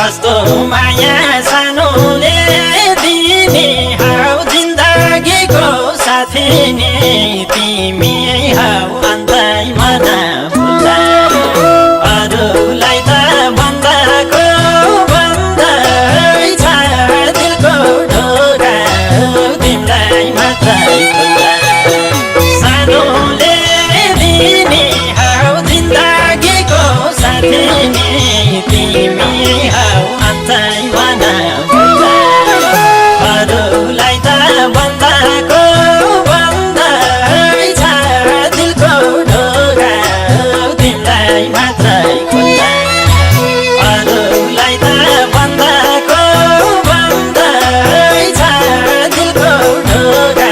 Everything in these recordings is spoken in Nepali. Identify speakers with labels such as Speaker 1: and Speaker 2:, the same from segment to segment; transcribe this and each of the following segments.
Speaker 1: कस्तो माया सानोले दिने हौ जिन्दगीको साथी नि तिमी हौ अन्तैमा नभुल्ला अरूलाई त बन्दाको बन्दै छ दिलको ढोका तिमीलाई मात्रै खुल्ला सानोले दिने हौ जिन्दगीको साथी नि तिमी हौ अन्तैमा नभुल्ला अरूलाई त बन्दाको बन्दै छ दिलको ढोका तिमीलाई मात्रै खुल्ला अरूलाई त बन्दाको बन्दै छ दिलको ढोका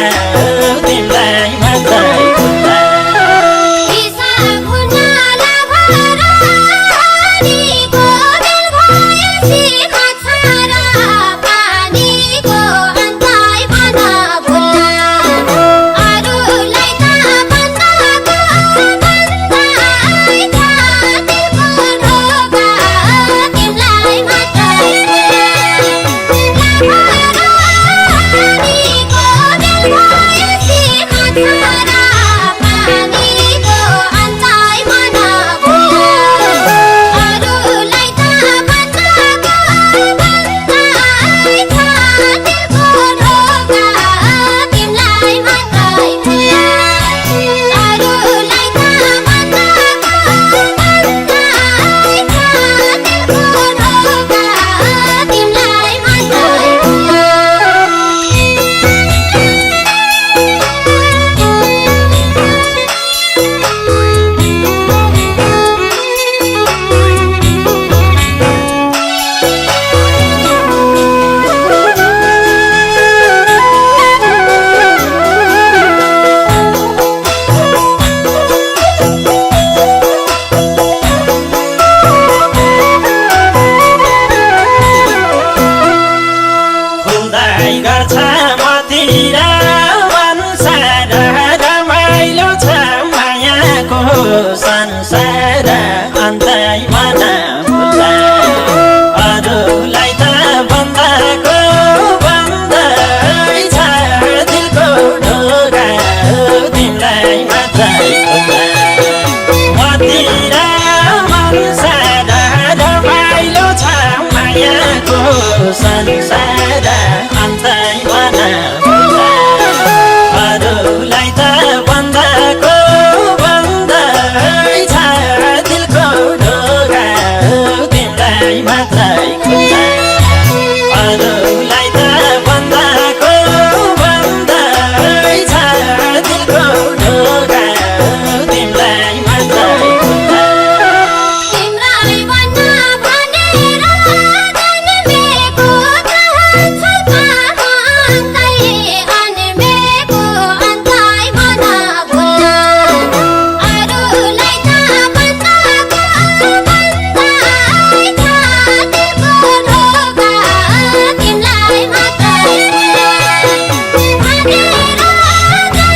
Speaker 1: तिमीलाई मात्रै खुल्ला गर्छ मतिर मनसार रमाइलो छ मायाको संसार अन्तैमा नभुल्ला अरूलाई त बन्दाको बन्दै छ दिलको ढोका तिमीलाई मात्रै खुल्ला मतिर मनसार रमाइलो छ मायाको संसार अन्तैमा नभुल्ला अरूलाई त बन्दाको बन्दै छ दिलको ढोका तिमीलाई मात्रै खुल्ला अरूलाई त बन्दाको बन्दै छ दिलको ढोका तिमीलाई मात्रै खुल्ला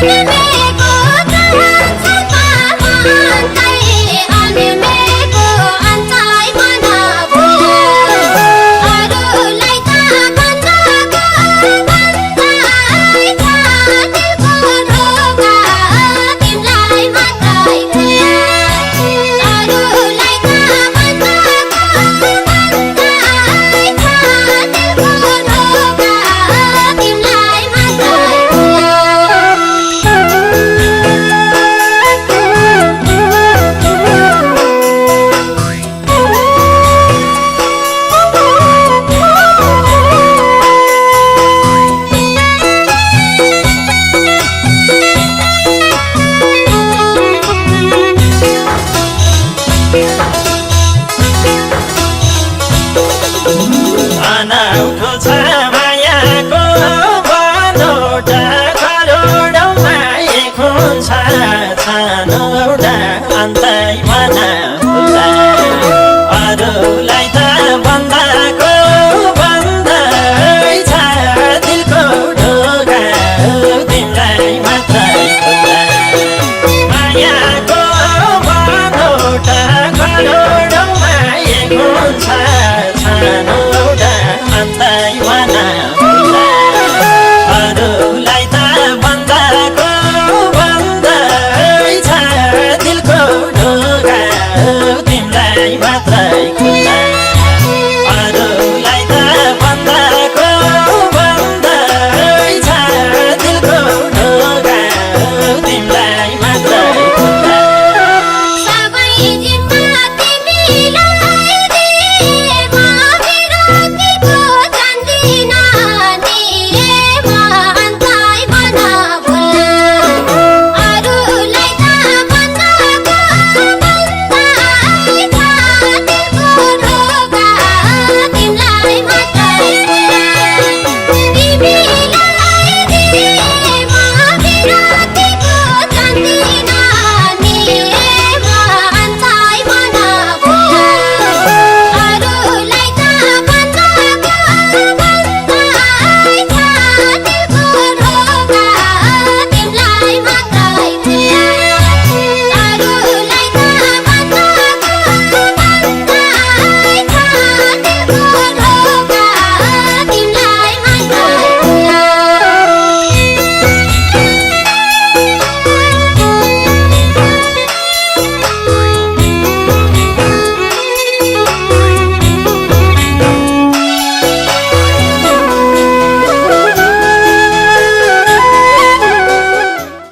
Speaker 2: Baby